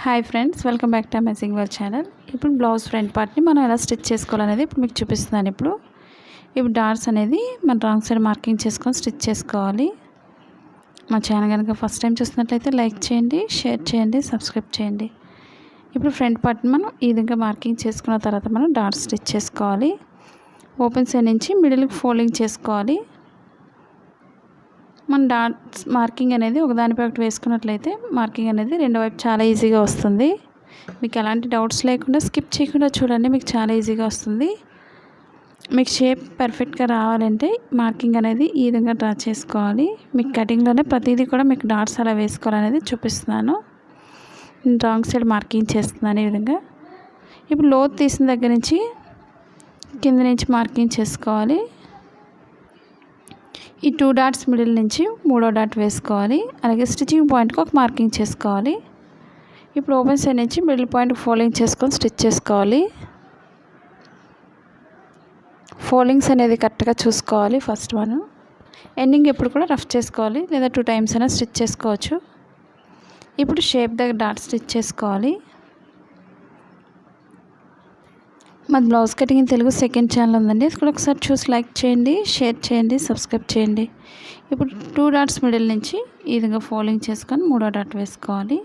Hi friends, welcome back to amazing world channel. ఇప్పుడు blouse front పార్ట్ని మనం ఎలా స్టిచ్ చేసుకోవాలనేది ఇప్పుడు మీకు చూపిస్తున్నాను. ఇప్పుడు డాట్స్ అనేది మనం రాంగ్ సైడ్ మార్కింగ్ చేసుకొని స్టిచ్ చేసుకోవాలి. మా ఛానల్ కనుక ఫస్ట్ టైం చూస్తున్నట్లయితే లైక్ చేయండి, షేర్ చేయండి, సబ్స్క్రైబ్ చేయండి. ఇప్పుడు ఫ్రంట్ పార్ట్ని మనం ఈ విధంగా మార్కింగ్ చేసుకున్న తర్వాత మనం డాట్స్ స్టిచ్ చేసుకోవాలి. ఓపెన్ సైడ్ నుంచి మిడిల్కి ఫోల్డింగ్ చేసుకోవాలి. మన డాట్స్ మార్కింగ్ అనేది ఒకదానిపై ఒకటి వేసుకున్నట్లయితే మార్కింగ్ అనేది రెండో వైపు చాలా ఈజీగా వస్తుంది. మీకు ఎలాంటి డౌట్స్ లేకుండా స్కిప్ చేయకుండా చూడండి, మీకు చాలా ఈజీగా వస్తుంది. మీకు షేప్ పర్ఫెక్ట్గా రావాలంటే మార్కింగ్ అనేది ఈ విధంగా డ్రా చేసుకోవాలి. మీకు కటింగ్లోనే ప్రతిదీ కూడా మీకు డాట్స్ అలా వేసుకోవాలనేది చూపిస్తున్నాను. నేను రాంగ్ సైడ్ మార్కింగ్ చేస్తున్నాను ఈ విధంగా. ఇప్పుడు లోతు తీసిన దగ్గర నుంచి కింద నుంచి మార్కింగ్ చేసుకోవాలి. ఈ 2 డాట్స్ మిడిల్ నుంచి 3వ డాట్ వేసుకోవాలి. అలాగే స్టిచ్చింగ్ పాయింట్కి ఒక మార్కింగ్ చేసుకోవాలి. ఇప్పుడు ఓపెన్ సైడ్ నుంచి మిడిల్ పాయింట్ ఫోల్డింగ్ చేసుకొని స్టిచ్ చేసుకోవాలి. ఫోల్డింగ్స్ అనేది కరెక్ట్గా చూసుకోవాలి. ఫస్ట్ మనం ఎండింగ్ ఎప్పుడు కూడా రఫ్ చేసుకోవాలి, లేదా 2 టైమ్స్ అయినా స్టిచ్ చేసుకోవచ్చు. ఇప్పుడు షేప్ దగ్గర డాట్ స్టిచ్ చేసుకోవాలి. మాది blouse cutting in Telugu second channel ఉందండి, అది కూడా ఒకసారి చూసి లైక్ చేయండి, షేర్ చేయండి, సబ్స్క్రైబ్ చేయండి. ఇప్పుడు 2 డాట్స్ మిడిల్ నుంచి ఈ విధంగా ఫోల్డింగ్ చేసుకొని 3వ డాట్ వేసుకోవాలి.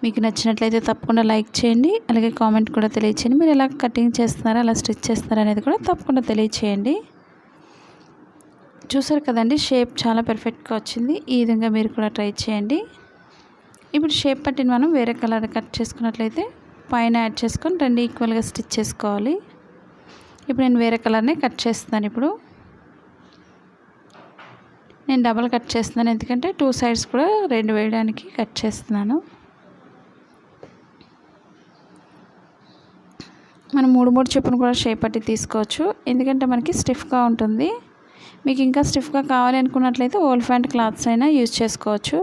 మీకు నచ్చినట్లయితే తప్పకుండా లైక్ చేయండి, అలాగే కామెంట్ కూడా తెలియచేయండి. మీరు ఎలా కటింగ్ చేస్తున్నారో అలా స్టిచ్ చేస్తున్నారో అనేది కూడా తప్పకుండా తెలియచేయండి. చూసారు కదండి, షేప్ చాలా పర్ఫెక్ట్గా వచ్చింది. ఈ విధంగా మీరు కూడా ట్రై చేయండి. ఇప్పుడు షేప్ పట్టిని మనం వేరే కలర్ కట్ చేసుకున్నట్లయితే పైన యాడ్ చేసుకొని 2 ఈక్వల్గా స్టిచ్ చేసుకోవాలి. ఇప్పుడు నేను వేరే కలర్ని కట్ చేస్తున్నాను. ఇప్పుడు నేను డబల్ కట్ చేస్తున్నాను, ఎందుకంటే 2 సైడ్స్ కూడా 2 వేయడానికి కట్ చేస్తున్నాను. మనం 3 చొప్పున కూడా షేప్ పట్టి తీసుకోవచ్చు, ఎందుకంటే మనకి స్టిఫ్గా ఉంటుంది. మీకు ఇంకా స్టిఫ్గా కావాలి అనుకున్నట్లయితే ఓల్ ఫ్యాంట్ క్లాత్స్ అయినా యూజ్ చేసుకోవచ్చు.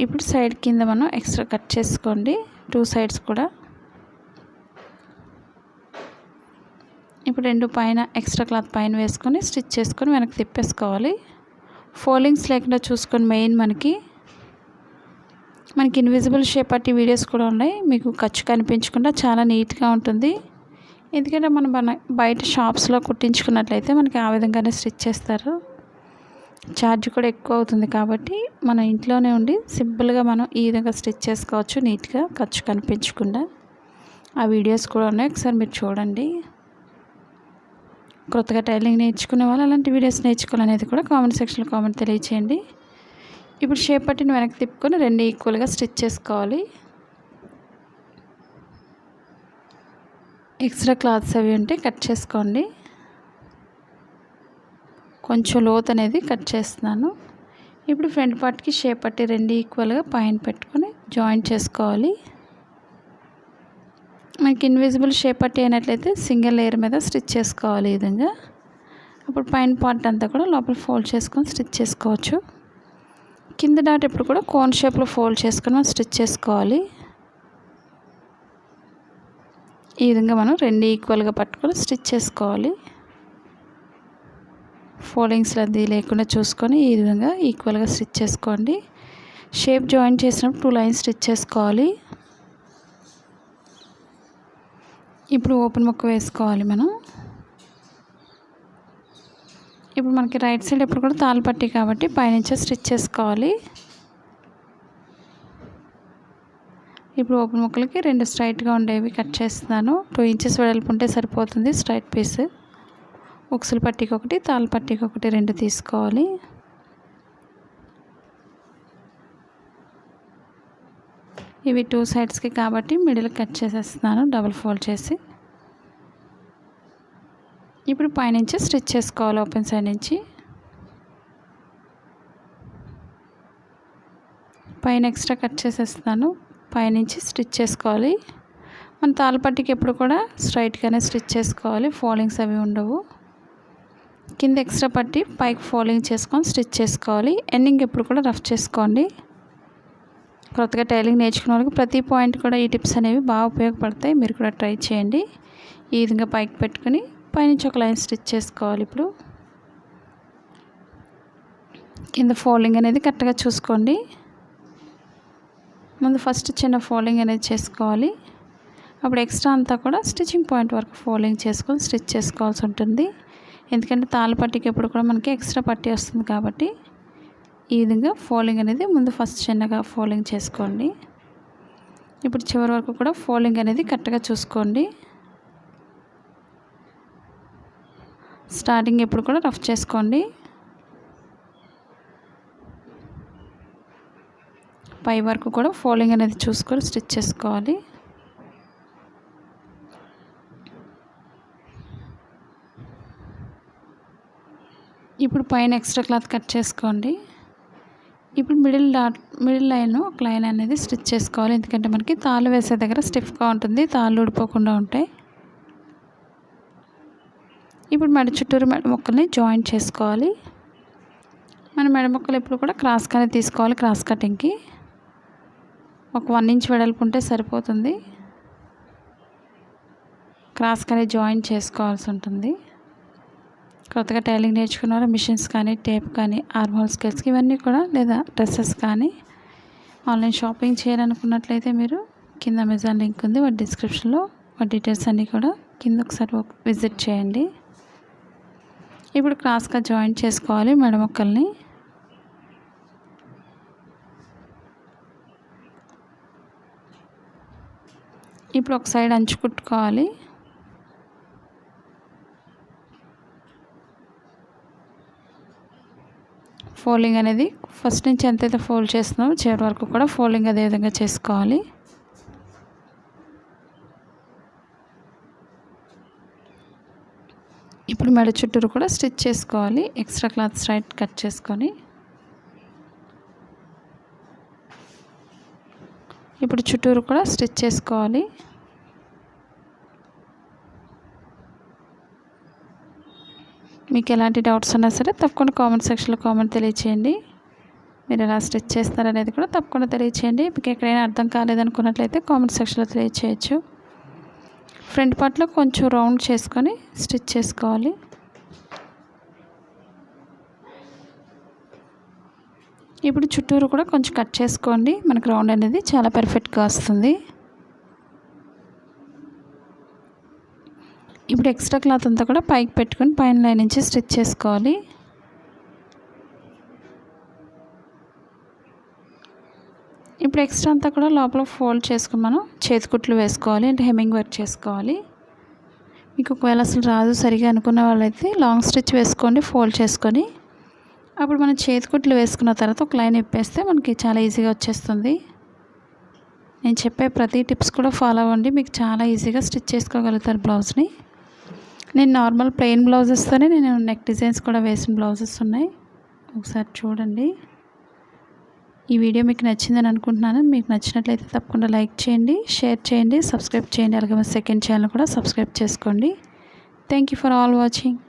ఇప్పుడు సైడ్ కింద మనం ఎక్స్ట్రా కట్ చేసుకోండి, 2 సైడ్స్ కూడా. ఇప్పుడు 2 పైన ఎక్స్ట్రా క్లాత్ పైన వేసుకొని స్టిచ్ చేసుకొని వెనక్కి తిప్పేసుకోవాలి. ఫోల్డింగ్స్ లేకుండా చూసుకొని మెయిన్ మనకి ఇన్విజిబుల్ షేప్ పట్టి వీడియోస్ కూడా ఉన్నాయి. మీకు ఖర్చు కనిపించకుండా చాలా నీట్గా ఉంటుంది. ఎందుకంటే మనం బయట షాప్స్లో కుట్టించుకున్నట్లయితే మనకి ఆ విధంగానే స్టిచ్ చేస్తారు. ఛార్జ్ కూడా ఎక్కువ అవుతుంది, కాబట్టి మన ఇంట్లోనే ఉండి సింపుల్గా మనం ఈ విధంగా స్టిచ్ చేసుకోవచ్చు నీట్గా, ఖర్చు కనిపించకుండా. ఆ వీడియోస్ కూడా ఉన్నాయి, ఒకసారి మీరు చూడండి. కొత్తగా టైలరింగ్ నేర్చుకునే వాళ్ళు అలాంటి వీడియోస్ నేర్చుకోవాలనేది కూడా కామెంట్ సెక్షన్లో కామెంట్ తెలియచేయండి. ఇప్పుడు షేప్ పట్టిని వెనక్కి తిప్పుకొని 2 ఈక్వల్గా స్టిచ్ చేసుకోవాలి. ఎక్స్ట్రా క్లాత్స్ అవి ఉంటే కట్ చేసుకోండి. కొంచెం లోత్ అనేది కట్ చేస్తున్నాను. ఇప్పుడు ఫ్రంట్ పార్ట్కి షేప్ పట్టి 2 ఈక్వల్గా పైన పెట్టుకొని జాయింట్ చేసుకోవాలి. మనకి ఇన్విజిబుల్ షేప్ పట్టి అయినట్లయితే సింగిల్ లేయర్ మీద స్టిచ్ చేసుకోవాలి ఈ విధంగా. అప్పుడు పైన పార్ట్ అంతా కూడా లోపల ఫోల్డ్ చేసుకొని స్టిచ్ చేసుకోవచ్చు. కింద డాట్ ఎప్పుడు కూడా కోన్ షేప్లో ఫోల్డ్ చేసుకొని మనం స్టిచ్ చేసుకోవాలి. ఈ విధంగా మనం 2 ఈక్వల్గా పట్టుకొని స్టిచ్ చేసుకోవాలి. ఫోల్డింగ్స్ అది లేకుండా చూసుకొని ఈ విధంగా ఈక్వల్గా స్టిచ్ చేసుకోండి. షేప్ జాయిన్ చేసినప్పుడు 2 లైన్స్ స్టిచ్ చేసుకోవాలి. ఇప్పుడు ఓపెన్ ముక్క వేసుకోవాలి మనం. ఇప్పుడు మనకి రైట్ సైడ్ ఎప్పుడు కూడా తాళ్ళు పట్టి కాబట్టి పైనుంచే స్టిచ్ చేసుకోవాలి. ఇప్పుడు ఓపెన్ ముక్కలకి 2 స్ట్రైట్గా ఉండేవి కట్ చేస్తున్నాను. 2 ఇంచెస్ వెడల్పు ఉంటే సరిపోతుంది స్ట్రైట్ పీస్. ఉక్సులు పట్టికి ఒకటి, తాళ్ళ పట్టికి ఒకటి 2 తీసుకోవాలి. ఇవి 2 సైడ్స్కి కాబట్టి మిడిల్ కట్ చేసేస్తున్నాను డబుల్ ఫోల్డ్ చేసి. ఇప్పుడు పైనుంచి స్టిచ్ చేసుకోవాలి. ఓపెన్ సైడ్ నుంచి పైన ఎక్స్ట్రా కట్ చేసేస్తున్నాను. పైనుంచి స్టిచ్ చేసుకోవాలి. మన తాళ్ళ పట్టికి ఎప్పుడు కూడా స్ట్రైట్గానే స్టిచ్ చేసుకోవాలి, ఫోల్డింగ్స్ అవి ఉండవు. కింద ఎక్స్ట్రా పట్టి పైకి ఫోల్డింగ్ చేసుకొని స్టిచ్ చేసుకోవాలి. ఎండింగ్ ఎప్పుడు కూడా రఫ్ చేసుకోండి. కొత్తగా టైలింగ్ నేర్చుకునే వాళ్ళకి ప్రతి పాయింట్ కూడా ఈ టిప్స్ అనేవి బాగా ఉపయోగపడతాయి. మీరు కూడా ట్రై చేయండి. ఈ విధంగా పైకి పెట్టుకుని పైనుంచి ఒక లైన్ స్టిచ్ చేసుకోవాలి. ఇప్పుడు కింద ఫోల్డింగ్ అనేది కరెక్ట్గా చూసుకోండి. ముందు ఫస్ట్ చిన్న ఫోల్డింగ్ అనేది చేసుకోవాలి. అప్పుడు ఎక్స్ట్రా అంతా కూడా స్టిచ్చింగ్ పాయింట్ వరకు ఫోల్డింగ్ చేసుకొని స్టిచ్ చేసుకోవాల్సి ఉంటుంది. ఎందుకంటే తాళ్ళ పట్టీకి ఎప్పుడు కూడా మనకి ఎక్స్ట్రా పట్టీ వస్తుంది కాబట్టి ఈ విధంగా ఫోల్డింగ్ అనేది ముందు ఫస్ట్ చిన్నగా ఫోల్డింగ్ చేసుకోండి. ఇప్పుడు చివరి వరకు కూడా ఫోల్డింగ్ అనేది కరెక్ట్గా చూసుకోండి. స్టార్టింగ్ ఎప్పుడు కూడా రఫ్ చేసుకోండి. పై వరకు కూడా ఫోల్డింగ్ అనేది చూసుకొని స్టిచ్ చేసుకోవాలి. ఇప్పుడు పైన ఎక్స్ట్రా క్లాత్ కట్ చేసుకోండి. ఇప్పుడు మిడిల్ లైన్ ఒక లైన్ అనేది స్టిచ్ చేసుకోవాలి. ఎందుకంటే మనకి తాళ్ళు వేసే దగ్గర స్టిఫ్గా ఉంటుంది, తాళ్ళు ఊడిపోకుండా ఉంటాయి. ఇప్పుడు మెడ చుట్టూరు మెడ ముక్కల్ని జాయింట్ చేసుకోవాలి. మన మెడ ముక్కలు ఎప్పుడు కూడా క్రాస్గానే తీసుకోవాలి. క్రాస్ కటింగ్కి ఒక 1 ఇంచ్ వెడల్పు ఉంటే సరిపోతుంది. క్రాస్గానే జాయింట్ చేసుకోవాల్సి ఉంటుంది. కొత్తగా టైలింగ్ నేర్చుకున్నారా మిషన్స్ కానీ, టేప్ కానీ, ఆర్మోల్ స్కేల్స్కి ఇవన్నీ కూడా లేదా డ్రెస్సెస్ కానీ ఆన్లైన్ షాపింగ్ చేయాలనుకున్నట్లయితే మీరు కింద అమెజాన్ లింక్ ఉంది, వాటి డిస్క్రిప్షన్లో వాటి డీటెయిల్స్ అన్నీ కూడా కింద ఒకసారి విజిట్ చేయండి. ఇప్పుడు క్రాస్గా జాయింట్ చేసుకోవాలి మెడ ముక్కల్ని. ఇప్పుడు ఒక సైడ్ అంచు కుట్టుకోవాలి. ఫోల్డింగ్ అనేది ఫస్ట్ నుంచి ఎంతైతే ఫోల్డ్ చేస్తున్నామో చివరి వరకు కూడా ఫోల్డింగ్ అదే విధంగా చేసుకోవాలి. ఇప్పుడు మెడ చుట్టూరు కూడా స్టిచ్ చేసుకోవాలి. ఎక్స్ట్రా క్లాత్ స్ట్రైట్ కట్ చేసుకొని ఇప్పుడు చుట్టూరు కూడా స్టిచ్ చేసుకోవాలి. మీకు ఎలాంటి డౌట్స్ ఉన్నా సరే తప్పకుండా కామెంట్ సెక్షన్లో కామెంట్ తెలియచేయండి. మీరు ఎలా స్టిచ్ చేస్తారనేది కూడా తప్పకుండా తెలియచేయండి. మీకు ఎక్కడైనా అర్థం కాలేదనుకున్నట్లయితే కామెంట్ సెక్షన్లో తెలియచేయచ్చు. ఫ్రంట్ పార్ట్లో కొంచెం రౌండ్ చేసుకొని స్టిచ్ చేసుకోవాలి. ఇప్పుడు చుట్టూరు కూడా కొంచెం కట్ చేసుకోండి. మనకు రౌండ్ అనేది చాలా పర్ఫెక్ట్గా వస్తుంది. ఇప్పుడు ఎక్స్ట్రా క్లాత్ అంతా కూడా పైకి పెట్టుకొని పైన లైన్ నుంచి స్టిచ్ చేసుకోవాలి. ఇప్పుడు ఎక్స్ట్రా అంతా కూడా లోపల ఫోల్డ్ చేసుకుని మనం చేతి కుట్లు వేసుకోవాలి, అంటే హెమ్మింగ్ వర్క్ చేసుకోవాలి. మీకు ఒకవేళ అసలు రాదు సరిగా అనుకున్న వాళ్ళైతే లాంగ్ స్టిచ్ వేసుకోండి ఫోల్డ్ చేసుకొని. అప్పుడు మనం చేతి కుట్లు వేసుకున్న తర్వాత ఒక లైన్ ఇప్పేస్తే మనకి చాలా ఈజీగా వచ్చేస్తుంది. నేను చెప్పే ప్రతి టిప్స్ కూడా ఫాలో అవ్వండి, మీకు చాలా ఈజీగా స్టిచ్ చేసుకోగలుగుతారు బ్లౌజ్ని. నేను నార్మల్ ప్లెయిన్ బ్లౌజెస్తోనే నేను నెక్ డిజైన్స్ కూడా వేసిన బ్లౌజెస్ ఉన్నాయి, ఒకసారి చూడండి. ఈ వీడియో మీకు నచ్చిందని అనుకుంటున్నాను. మీకు నచ్చినట్లయితే తప్పకుండా లైక్ చేయండి, షేర్ చేయండి, సబ్స్క్రైబ్ చేయండి. అలాగే మా సెకండ్ ఛానల్ కూడా సబ్స్క్రైబ్ చేసుకోండి. Thank you for all watching.